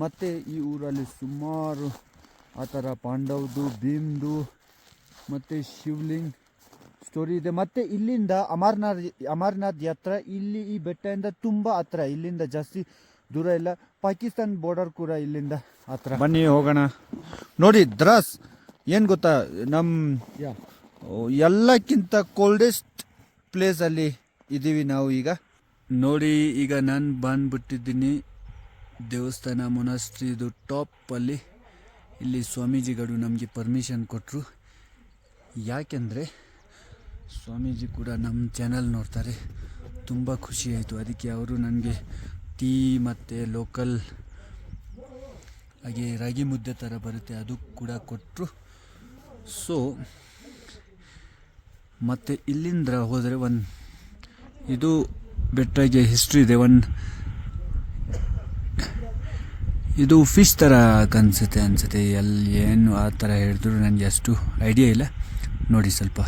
ಮತ್ತು ಈ ಊರಲ್ಲಿ ಸುಮಾರು ಆ ಥರ ಪಾಂಡವ್ದು ಭೀಮ್ದು ಮತ್ತು ಶಿವಲಿಂಗ್ ಸ್ಟೋರಿ ಇದೆ. ಮತ್ತು ಇಲ್ಲಿಂದ ಅಮರ್ನಾಥ್ ಯಾತ್ರಾ ಇಲ್ಲಿ ಈ ಬೆಟ್ಟದಿಂದ ತುಂಬ ಹತ್ರ, ಇಲ್ಲಿಂದ ಜಾಸ್ತಿ ದೂರ ಇಲ್ಲ. ಪಾಕಿಸ್ತಾನ್ ಬಾರ್ಡರ್ ಕೂಡ ಇಲ್ಲಿಂದ ಹತ್ರ. ಬನ್ನಿ ಹೋಗೋಣ. ನೋಡಿ ದ್ರಾಸ್ ಏನು ಗೊತ್ತಾ, ನಮ್ಮ ಎಲ್ಲಕ್ಕಿಂತ ಕೋಲ್ಡೆಸ್ಟ್ ಪ್ಲೇಸಲ್ಲಿ ಇದ್ದೀವಿ ನಾವು ಈಗ. ನೋಡಿ ಈಗ ನಾನು ಬಂದ್ಬಿಟ್ಟಿದ್ದೀನಿ ದೇವಸ್ಥಾನ ಮೊನಾಸ್ಟ್ರಿದು ಟಾಪಲ್ಲಿ. ಇಲ್ಲಿ ಸ್ವಾಮೀಜಿಗಳು ನಮಗೆ ಪರ್ಮಿಷನ್ ಕೊಟ್ಟರು, ಯಾಕೆಂದರೆ ಸ್ವಾಮೀಜಿ ಕೂಡ ನಮ್ಮ ಚಾನಲ್ ನೋಡ್ತಾರೆ. ತುಂಬ ಖುಷಿ ಆಯಿತು, ಅದಕ್ಕೆ ಅವರು ನನಗೆ ಟೀ ಮತ್ತು ಲೋಕಲ್ ಹಾಗೆ ರಾಗಿ ಮುದ್ದೆ ಥರ ಬರುತ್ತೆ ಅದು ಕೂಡ ಕೊಟ್ಟರು. ಸೊ ಮತ್ತು ಇಲ್ಲಿಂದ ಹೋದರೆ ಇದು ಬೆಟ್ಟಗೆ ಹಿಸ್ಟ್ರಿ ಇದೆ. ಇದು ಫಿಶ್ ಥರ ಅನಿಸುತ್ತೆ ಎಲ್ಲಿ ಏನು ಆ ಥರ ಹೇಳಿದ್ರು ನನಗೆ ಅಷ್ಟು ಐಡಿಯಾ ಇಲ್ಲ. ನೋಡಿ ಸ್ವಲ್ಪ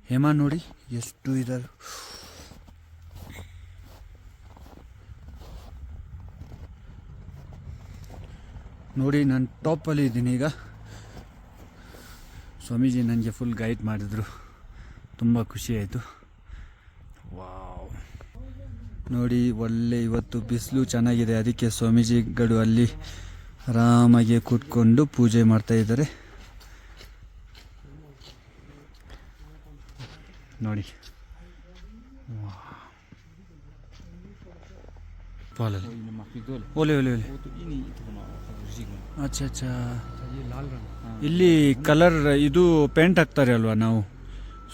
ಹೇಮ ನೋಡಿ ಎಷ್ಟು ಇದ್ದಾರೆ. ನೋಡಿ ನಾನು ಟಾಪಲ್ಲಿ ಇದ್ದೀನಿ ಈಗ. ಸ್ವಾಮೀಜಿ ನನಗೆ ಫುಲ್ ಗೈಡ್ ಮಾಡಿದ್ರು, ತುಂಬ ಖುಷಿ ಆಯಿತು. ವಾವ್, ನೋಡಿ ಒಳ್ಳೆ ಇವತ್ತು ಬಿಸಿಲು ಚೆನ್ನಾಗಿದೆ, ಅದಕ್ಕೆ ಸ್ವಾಮೀಜಿಗಳು ಅಲ್ಲಿ ಆರಾಮಾಗಿ ಕೂತ್ಕೊಂಡು ಪೂಜೆ ಮಾಡ್ತಾ ಇದ್ದಾರೆ. ನೋಡಿ ಓಲೆ ಓಲೆ ಓಲೆ ಅಚ್ಚಾ ಅಚ್ಚಾ. ಇಲ್ಲಿ ಕಲರ್ ಇದು ಪೇಂಟ್ ಹಾಕ್ತಾರೆ ಅಲ್ವಾ ನಾವು,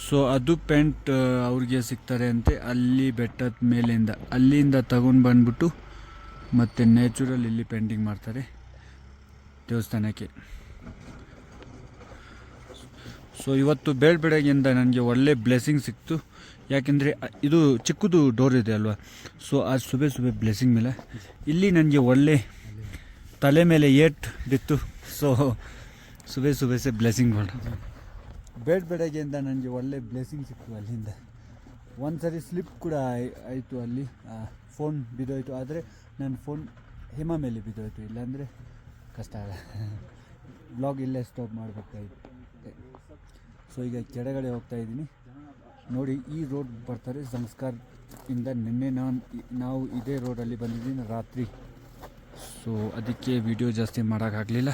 ಸೊ ಅದು ಪೇಂಟ್ ಅವ್ರಿಗೆ ಸಿಗ್ತಾರೆ ಅಂತೆ ಅಲ್ಲಿ ಬೆಟ್ಟದ ಮೇಲಿಂದ, ಅಲ್ಲಿಂದ ತಗೊಂಡು ಬಂದ್ಬಿಟ್ಟು ಮತ್ತು ನ್ಯಾಚುರಲ್ ಇಲ್ಲಿ ಪೇಂಟಿಂಗ್ ಮಾಡ್ತಾರೆ ದೇವಸ್ಥಾನಕ್ಕೆ. ಸೊ ಇವತ್ತು ಬೆಳಗ್ಗೆಯಿಂದ ನನಗೆ ಒಳ್ಳೆ ಬ್ಲೆಸ್ಸಿಂಗ್ ಸಿಕ್ತು, ಯಾಕೆಂದರೆ ಇದು ಚಿಕ್ಕದು ಡೋರ್ ಇದೆ ಅಲ್ವಾ. ಸೊ ಆ ಸುಬೆ ಬ್ಲೆಸ್ಸಿಂಗ್ ಮೇಲೆ ಇಲ್ಲಿ ನನಗೆ ಒಳ್ಳೆ ತಲೆ ಮೇಲೆ ಏಟ್ ಬಿತ್ತು. ಸೊ ಸುಬೆ ಬ್ಲೆಸ್ಸಿಂಗ್ ಮಾಡು. ಬೆಳಗ್ಗೆಯಿಂದ ನನಗೆ ಒಳ್ಳೆ ಬ್ಲೆಸ್ಸಿಂಗ್ ಸಿಕ್ತು ಅಲ್ಲಿಂದ. ಒಂದು ಸರಿ ಸ್ಲಿಪ್ ಕೂಡ ಆಯಿತು, ಅಲ್ಲಿ ಫೋನ್ ಬಿದ್ದೋಯ್ತು. ಆದರೆ ನನ್ನ ಫೋನ್ ಹಿಮ ಮೇಲೆ ಬಿದ್ದೋಯ್ತು, ಇಲ್ಲಾಂದರೆ ಕಷ್ಟ ಅಲ್ಲ. ಬ್ಲಾಗ್ ಇಲ್ಲೇ ಸ್ಟಾಪ್ ಮಾಡಬೇಕಾಯ್ತು. ಸೊ ಈಗ ಕೆಳಗಡೆ ಹೋಗ್ತಾ ಇದ್ದೀನಿ. ನೋಡಿ ಈ ರೋಡ್ ಬರ್ತಾರೆ ಸಂಸ್ಕಾರದಿಂದ. ನಿನ್ನೆ ನಾವು ಇದೇ ರೋಡಲ್ಲಿ ಬಂದಿದ್ದೀನಿ ರಾತ್ರಿ, ಸೊ ಅದಕ್ಕೆ ವಿಡಿಯೋ ಜಾಸ್ತಿ ಮಾಡೋಕ್ಕಾಗಲಿಲ್ಲ.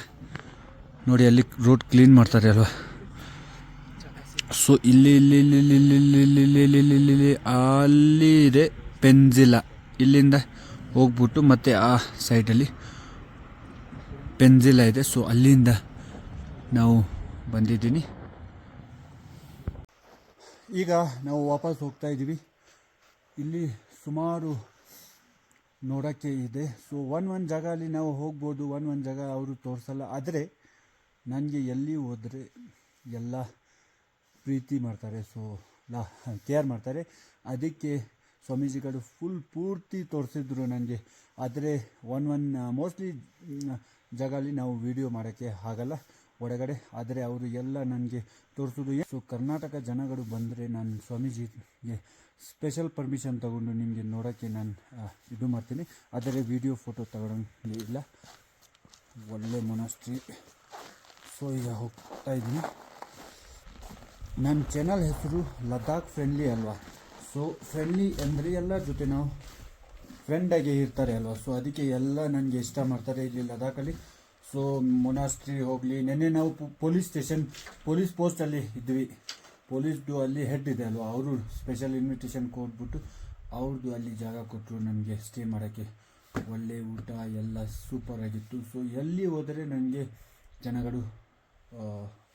ನೋಡಿ ಅಲ್ಲಿ ರೋಡ್ ಕ್ಲೀನ್ ಮಾಡ್ತಾರೆ ಅಲ್ವಾ. ಸೊ ಇಲ್ಲಿ ಅಲ್ಲಿ ಇದೆ ಪೆನ್ಜಿಲ, ಇಲ್ಲಿಂದ ಹೋಗ್ಬಿಟ್ಟು ಮತ್ತೆ ಆ ಸೈಡಲ್ಲಿ ಪೆನ್ಜಿಲ ಇದೆ. ಸೊ ಅಲ್ಲಿಂದ ನಾವು ಬಂದಿದ್ದೀನಿ. ಈಗ ನಾವು ವಾಪಸ್ ಹೋಗ್ತಾ ಇದ್ದೀವಿ. ಇಲ್ಲಿ ಸುಮಾರು ನೋಡೋಕ್ಕೆ ಇದೆ. ಸೊ ಒಂದು ಜಾಗ ಅಲ್ಲಿ ನಾವು ಹೋಗ್ಬೋದು, ಒಂದು ಜಾಗ ಅವರು ತೋರಿಸಲ್ಲ. ಆದರೆ ನನಗೆ ಎಲ್ಲಿ ಹೋದರೆ ಎಲ್ಲ ಪ್ರೀತಿ ಮಾಡ್ತಾರೆ, ಸೊ ಕೇರ್ ಮಾಡ್ತಾರೆ. ಅದಕ್ಕೆ ಸ್ವಾಮೀಜಿಗಳು ಪೂರ್ತಿ ತೋರಿಸಿದ್ರು ನನಗೆ. ಆದರೆ ಮೋಸ್ಟ್ಲಿ ಜಾಗಲ್ಲಿ ನಾವು ವಿಡಿಯೋ ಮಾಡೋಕ್ಕೆ ಆಗಲ್ಲ ಒಳಗಡೆ, ಆದರೆ ಅವರು ಎಲ್ಲ ನನಗೆ ತೋರಿಸೋದು. ಸೊ ಕರ್ನಾಟಕ ಜನಗಳು ಬಂದರೆ ನಾನು ಸ್ವಾಮೀಜಿಗೆ ಸ್ಪೆಷಲ್ ಪರ್ಮಿಷನ್ ತಗೊಂಡು ನಿಮಗೆ ನೋಡೋಕ್ಕೆ ನಾನು ಇದು ಮಾಡ್ತೀನಿ. ಆದರೆ ವಿಡಿಯೋ ಫೋಟೋ ತಗೊಳ್ಳೋಂಗೆ ಇಲ್ಲ. ಒಳ್ಳೆ ಮೊನಾಸ್ಟ್ರಿ. ಸೊ ಈಗ ಹೋಗ್ತಾ ಇದ್ದೀನಿ. ನನ್ನ ಚಾನಲ್ ಹೆಸರು ಲದಾಖ್ ಫ್ರೆಂಡ್ಲಿ ಅಲ್ವಾ. ಸೊ ಫ್ರೆಂಡ್ಲಿ ಅಂದರೆ ಎಲ್ಲರ ಜೊತೆ ನಾವು ಫ್ರೆಂಡಾಗಿ ಇರ್ತಾರೆ ಅಲ್ವಾ. ಸೊ ಅದಕ್ಕೆ ಎಲ್ಲ ನನಗೆ ಇಷ್ಟ ಮಾಡ್ತಾರೆ ಇಲ್ಲಿ ಲದಾಖಲ್ಲಿ. ಸೊ ಮೊನಾಸ್ಟ್ರಿ ಹೋಗಲಿ, ನೆನ್ನೆ ನಾವು ಪೊಲೀಸ್ ಪೋಸ್ಟಲ್ಲಿ ಇದ್ವಿ. ಪೊಲೀಸ್ದು ಅಲ್ಲಿ ಹೆಡ್ ಇದೆ ಅಲ್ವಾ, ಅವರು ಸ್ಪೆಷಲ್ ಇನ್ವಿಟೇಷನ್ ಕೊಟ್ಬಿಟ್ಟು ಅವ್ರದ್ದು ಅಲ್ಲಿ ಜಾಗ ಕೊಟ್ಟರು ನನಗೆ ಸ್ಟೇ ಮಾಡೋಕ್ಕೆ. ಒಳ್ಳೆ ಊಟ ಎಲ್ಲ ಸೂಪರಾಗಿತ್ತು. ಸೊ ಎಲ್ಲಿ ಹೋದರೆ ನನಗೆ ಜನಗಳು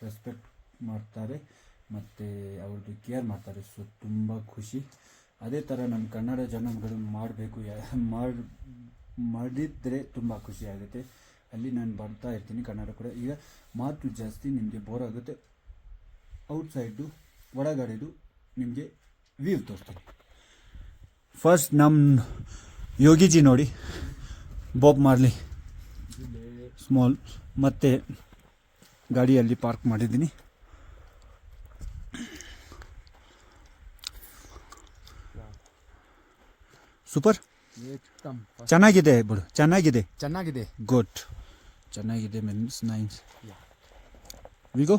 ರೆಸ್ಪೆಕ್ಟ್ ಮಾಡ್ತಾರೆ ಮತ್ತು ಅವ್ರದ್ದು ಕೇರ್ ಮಾಡ್ತಾರೆ. ಸೊ ತುಂಬ ಖುಷಿ. ಅದೇ ಥರ ನಮ್ಮ ಕನ್ನಡ ಜನಗಳು ಮಾಡಬೇಕು, ಮಾಡಿದರೆ ತುಂಬ ಖುಷಿ ಆಗುತ್ತೆ. ಅಲ್ಲಿ ನಾನು ಬರ್ತಾ ಇರ್ತೀನಿ ಕನ್ನಡ ಕೂಡ. ಈಗ ಮಾತು ಜಾಸ್ತಿ ನಿಮಗೆ ಬೋರ್ ಆಗುತ್ತೆ. ಔಟ್ಸೈಡು ಒಳಗಡೆದು ನಿಮಗೆ ವ್ಯೂ ತೋರಿಸ್ತೀನಿ. ಫಸ್ಟ್ ನಮ್ಮ ಯೋಗಿಜಿ ನೋಡಿ, ಬಾಬ್ ಮಾರ್ಲಿ ಸ್ಮಾಲ್ ಮತ್ತು ಗಾಡಿಯಲ್ಲಿ ಪಾರ್ಕ್ ಮಾಡಿದ್ದೀನಿ. ಸೂಪರ್. एकदम ಚೆನ್ನಾಗಿದೆ ಬಿಡು, ಚೆನ್ನಾಗಿದೆ, ಚೆನ್ನಾಗಿದೆ. ಗುಡ್, ಚೆನ್ನಾಗಿದೆ ಮೀನ್ಸ್ ನೈಸ್. ವಿಗೋ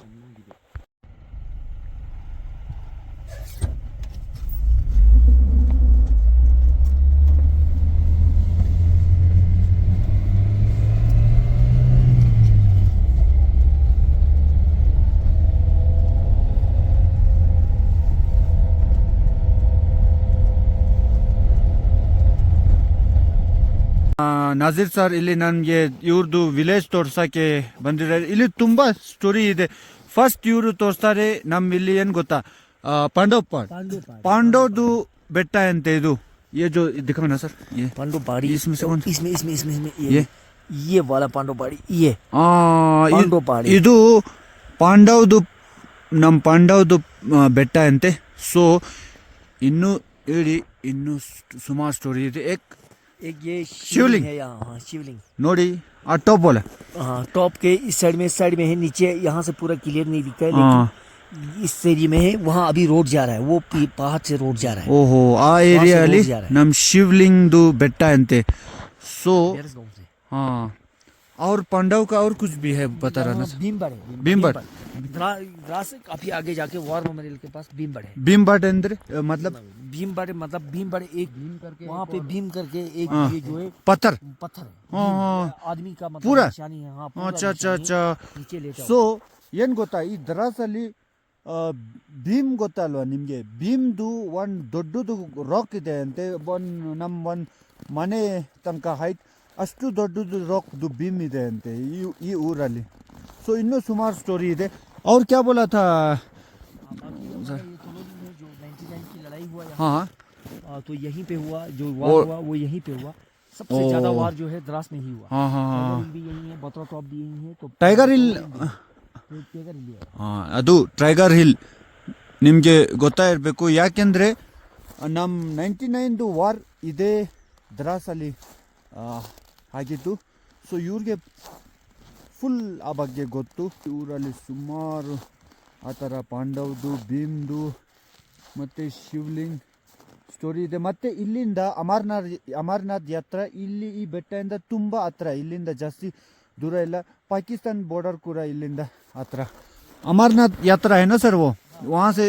ನಾಜೀರ್ ಸರ್ ಇಲ್ಲಿ ನನಗೆ ಇವ್ರದ್ದು ವಿಲೇಜ್ ತೋರ್ಸಕ್ಕೆ ಬಂದಿದ್ದಾರೆ. ಇಲ್ಲಿ ತುಂಬಾ ಸ್ಟೋರಿ ಇದೆ. ಫಸ್ಟ್ ಇವರು ತೋರಿಸ್ತಾರೆ ನಮ್ ಇಲ್ಲಿ ಏನ್ ಗೊತ್ತಾ, ಪಾಂಡವ್ ಪಾಂಡವ್ದು ಬೆಟ್ಟ ಅಂತೆ ಇದು. ये जो दिखाओ ना सर, ये पांडव पहाड़ी इसमें से कौन? इसमें ये ये वाला पांडव पहाड़ी ये ಪಾಂಡವ್ ಪಹಾಡಿ. ಇದು ಪಾಂಡವ್ದು, ನಮ್ಮ ಪಾಂಡವ್ದು ಬೆಟ್ಟ ಅಂತೆ. ಸೊ ಇನ್ನು ಹೇಳಿ, ಇನ್ನು ಸುಮಾರು ಸ್ಟೋರಿ ಇದೆ. एक ये शिवलिंग है यहाँ. हाँ शिवलिंग ನೋಡಿ ಆ ಟಾಪ್ वाला. हाँ टॉप के इस साइड में है. नीचे यहाँ से पूरा क्लियर नहीं दिखता है, लेकिन इस एरिया में है. वहाँ अभी रोड जा रहा है, वो पहाड़ से रोड जा रहा है. ಓಹೋ, ಆ ಏರಿಯಾ ಅಲ್ಲಿ ನಮ್ಮ ಶಿವಲಿಂಗದು ಬೆಟ್ಟ ಅಂತೆ. ಸೊ Bears गाँव से. हाँ, और पांडव का और कुछ भी है बता रहा ना सर? भीमबड़ है. भीमबड़. द्रास से काफी आगे जाके वॉर मेमोरियल के पास भीमबड़ है. भीमबड़ अंदर मतलब भीमबड़ मतलब भीमबड़ एक वहाँ पे भीम करके एक ये जो है पत्थर. पत्थर है. हाँ, हाँ. आदमी का मतलब पूरा? निशानी है. हाँ पूरा अच्छा अच्छा निशानी अच्छा. है. नीचे लेटा ಸೊ ಏನ್ ಗೊತ್ತಾ, ಈ ದರಾಸಲ್ಲಿ ಭೀಮ್ ಗೊತ್ತಲ್ವಾ ನಿಮ್ಗೆ? ಭೀಮ್ದು ಒಂದ್ ದೊಡ್ಡದು ರಾಕ್ ಇದೆ ಅಂತೆ. ಒಂದ್ ಮನೆ ತನಕ ಹೈಟ್ ಅಷ್ಟು ದೊಡ್ಡದು ರಾಕ್ದು ಭೀಮ್ ಇದೆ ಅಂತೆ ಈ ಊರಲ್ಲಿ. ಸೊ ಇನ್ನೂ ಸುಮಾರು ಸ್ಟೋರಿ ಇದೆ. ಅವ್ರು ಕ್ಯಾ ಬೋಲಾ ಥಾ? जो 99 की लड़ाई हुआ यहाँ, हाँ तो यहीं पे हुआ. जो वार हुआ वो यहीं पे हुआ. सबसे ज्यादा वार जो है द्रास में ही हुआ. हाँ हाँ टाइगर हाँ. हिल भी यहीं है, बत्रा टॉप भी यहीं है. तो ಟೈಗರ್ ಹಿಲ್, टाइगर हिल है. ಅದು ಟೈಗರ್ ಹಿಲ್ ನಿಮಗೆ ಗೊತ್ತಾ ಇರಬೇಕು. ಯಾಕೆಂದರೆ ನಮ್ಮ 99ದು ವಾರ್ ಇದೇ ದ್ರಾಸಲ್ಲಿ ಆಗಿದ್ದು. ಸೊ ಇವ್ರಿಗೆ ಫುಲ್ ಆ ಬಗ್ಗೆ ಗೊತ್ತು. ಊರಲ್ಲಿ ಸುಮಾರು ಆ ಥರ ಪಾಂಡವ್ದು, ಭೀಮ್ದು ಮತ್ತು ಶಿವಲಿಂಗ್ ಸ್ಟೋರಿ ಇದೆ. ಮತ್ತು ಇಲ್ಲಿಂದ ಅಮರನಾಥ್ ಯಾತ್ರಾ ಇಲ್ಲಿ ಈ ಬೆಟ್ಟದಿಂದ ತುಂಬ ಹತ್ರ, ಇಲ್ಲಿಂದ ಜಾಸ್ತಿ दूर ಇಲ್ಲ. पाकिस्तान बॉर्डर पूरा इलिंदा आत्रा. अमरनाथ यात्रा है ना सर, वो वहाँ से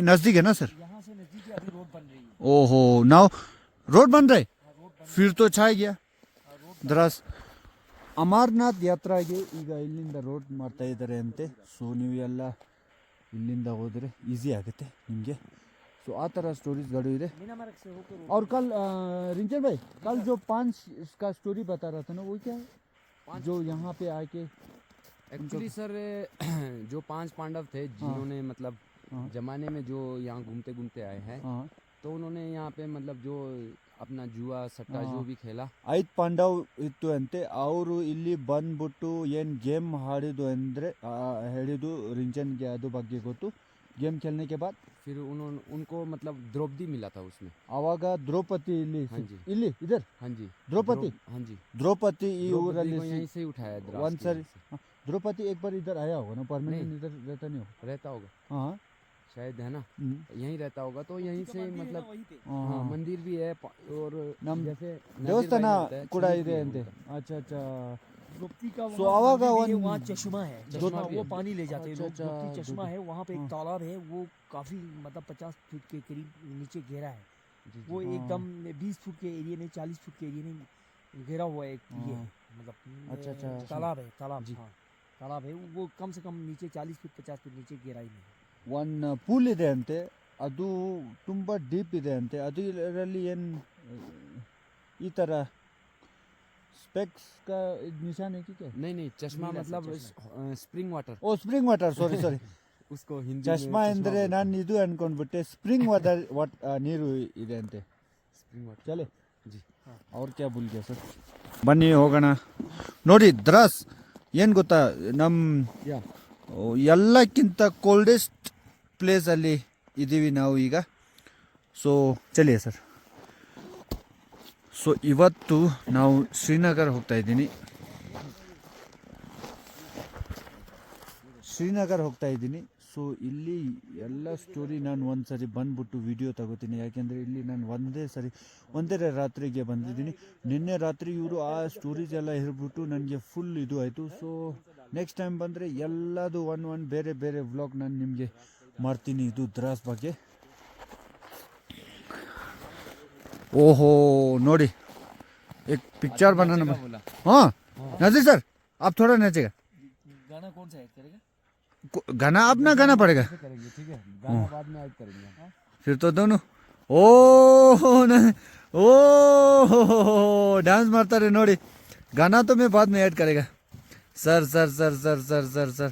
नज़दीक है ना सर? यहाँ से नजदीक है. अभी रोड बन रही है. ओहो, नाउ रोड बन रहा है, फिर तो छा गया द्रास. ಅಮರನಾಥ್ ಯಾತ್ರಾಗೆ ಈಗ ಇಲ್ಲಿಂದ ರೋಡ್ ಮಾಡ್ತಾ ಇದ್ದಾರೆ ಅಂತೆ. ಸೊ ನೀವು ಎಲ್ಲ ಇಲ್ಲಿಂದ ಹೋದರೆ ಈಸಿ ಆಗುತ್ತೆ ನಿಮಗೆ. ಸೊ ಆ ಥರ ಸ್ಟೋರೀಸ್ಗಳು ಇದೆ. मीनामार्ग से होकर और कल रिंचन भाई, कल जो 5 का स्टोरी बता रहा था ना, वो क्या है जो यहाँ पे आके? एक्चुअली सर जो 5 पांडव थे जिन्होंने मतलब जमाने में जो यहाँ घूमते घूमते आए हैं, हाँ, तो उन्होंने यहाँ पे मतलब जो अपना जुआ सट्टा जो भी खेला. 5 ಪಾಂಡವ್ ಇತ್ತು ಅಂತೆ. ಅವರು ಇಲ್ಲಿ ಬಂದ್ಬಿಟ್ಟು ಏನು ಗೇಮ್ ಆಡಿದ್ದು ಅಂದರೆ ಹೇಳಿದ್ದು ರಿಂಚನ್ಗೆ ಅದು ಬಗ್ಗೆ ಗೊತ್ತು. गेम खेलने के बाद फिर उनको मतलब द्रौपदी मिला था उसमें. ಆವಾಗ ದ್ರೌಪದಿ ಇಲ್ಲಿ हाँ जी. ಇಲ್ಲಿ इधर हाँ जी द्रौपदी हाँ जी. द्रौपदी ಈ द्रौपदी ಊರಲ್ಲಿ को यहीं से ही उठाया द्रास वन के सर. यहीं से. द्रौपदी एक बार इधर आया होगा ना, परमानेंट नहीं. इधर रहता नहीं होगा. रहता होगा हाँ शायद, है ना, हम्म. यहीं रहता होगा. तो यहीं से मतलब हाँ, हाँ हाँ. मंदिर भी है और नम जैसे ದೇವಸ್ಥಾನ नाजिर भाई ಕೂಡ होता है, ಇದೆ चीनी ಅಂತೆ. भी होता है. अच्छा अच्छा. गुप्ती का सो आवाग वहाँ चश्मा है. चश्मा भी वो है. पानी ले जाते हैं अच्छा, लोग. अच्छा, गुप्ती चश्मा गुप्ती. है. वहाँ पे एक हाँ. तालाब है. वो काफी मतलब 50 फुट के करीब नीचे गहरा है. जी, जी. वो हाँ. एकदम 20 फुट के एरिया में, 40 फुट के एरिया में घेरा हुआ एक ये हाँ. है. मतलब अच्छा, अच्छा. तालाब है. तालाब जी. हाँ तालाब है. वो कम से कम नीचे 40 फुट 50 फुट नीचे गहराई में है. ಒನ್ ಪೂಲ್ ಇದೆ ಅಂತೆ. ಅದು ತುಂಬ ಡೀಪ್ ಇದೆ ಅಂತೆ. ಅದರಲ್ಲಿ ಏನು ಈ ಥರ स्पेक्स का निशान है कि क्या? नहीं नहीं, चश्मा नीला सा मतलब स्प्रिंग वाटर ಓ ಸ್ಪ್ರಿಂಗ್ ವಾಟರ್, ಸಾರಿ ಸಾರಿ. उसको हिंदी ಚಶ್ಮಾ में ಅಂದರೆ बोलते ನಾನು ಇದು ಅನ್ಕೊಂಡ್ಬಿಟ್ಟೆ. ಸ್ಪ್ರಿಂಗ್ ವಾಟರ್ ನೀರು ಇದೆ ಅಂತೆ. हैं. स्प्रिंग वाटर ಚಲೆ जी. ಅವ್ರು ಕ್ಯಾ ಭೂಲ್ ಗ್ಯಾ ಸರ್. ಬನ್ನಿ ಹೋಗೋಣ. ನೋಡಿ ದ್ರಾಸ್ ಏನು ಗೊತ್ತಾ, ನಮ್ಮ या ಎಲ್ಲಕ್ಕಿಂತ ಕೋಲ್ಡೆಸ್ಟ್ ಪ್ಲೇಸಲ್ಲಿ ಇದ್ದೀವಿ ನಾವು ಈಗ. So ಚಲಿಯೇ sir. ಸೊ ಇವತ್ತು ನಾವು ಶ್ರೀನಗರ ಹೋಗ್ತಾ ಇದ್ದೀನಿ. ಶ್ರೀನಗರ ಹೋಗ್ತಾ ಇದ್ದೀನಿ. ಸೊ ಇಲ್ಲಿ ಎಲ್ಲ ಸ್ಟೋರಿ ನಾನು ಒಂದು ಸರಿ ಬಂದ್ಬಿಟ್ಟು ವಿಡಿಯೋ ತಗೋತೀನಿ, ಯಾಕೆಂದರೆ ಇಲ್ಲಿ ನಾನು ಒಂದೇ ರಾತ್ರಿಗೆ ಬಂದಿದ್ದೀನಿ. ನಿನ್ನೆ ರಾತ್ರಿ ಇವರು ಆ ಸ್ಟೋರೀಸ್ ಎಲ್ಲ ಹೇಳ್ಬಿಟ್ಟು ನನಗೆ ಫುಲ್ ಇದು ಆಯಿತು. ಸೊ ನೆಕ್ಸ್ಟ್ ಟೈಮ್ ಬಂದರೆ ಎಲ್ಲದು ಒಂದು ಬೇರೆ ಬೇರೆ ವ್ಲಾಗ್ ನಾನು ನಿಮಗೆ ಮಾಡ್ತೀನಿ ಇದು ದ್ರಾಸ್ ಬಗ್ಗೆ. ಓಹೋ ನೋಡಿ एक पिक्चर बनाना हाँ नजीर सर आप थोड़ा नाचेगा, गाना कौन सा ऐड करेगा? गाना अपना गाना पड़ेगा, करेंगे ठीक है, गाना बाद में ऐड करेंगे। फिर तो दोनों ओ ओ डांस मारता रहे नोड़ी, गाना तो मैं बाद में ऐड करेगा। Sir sir sir sir sir sir sir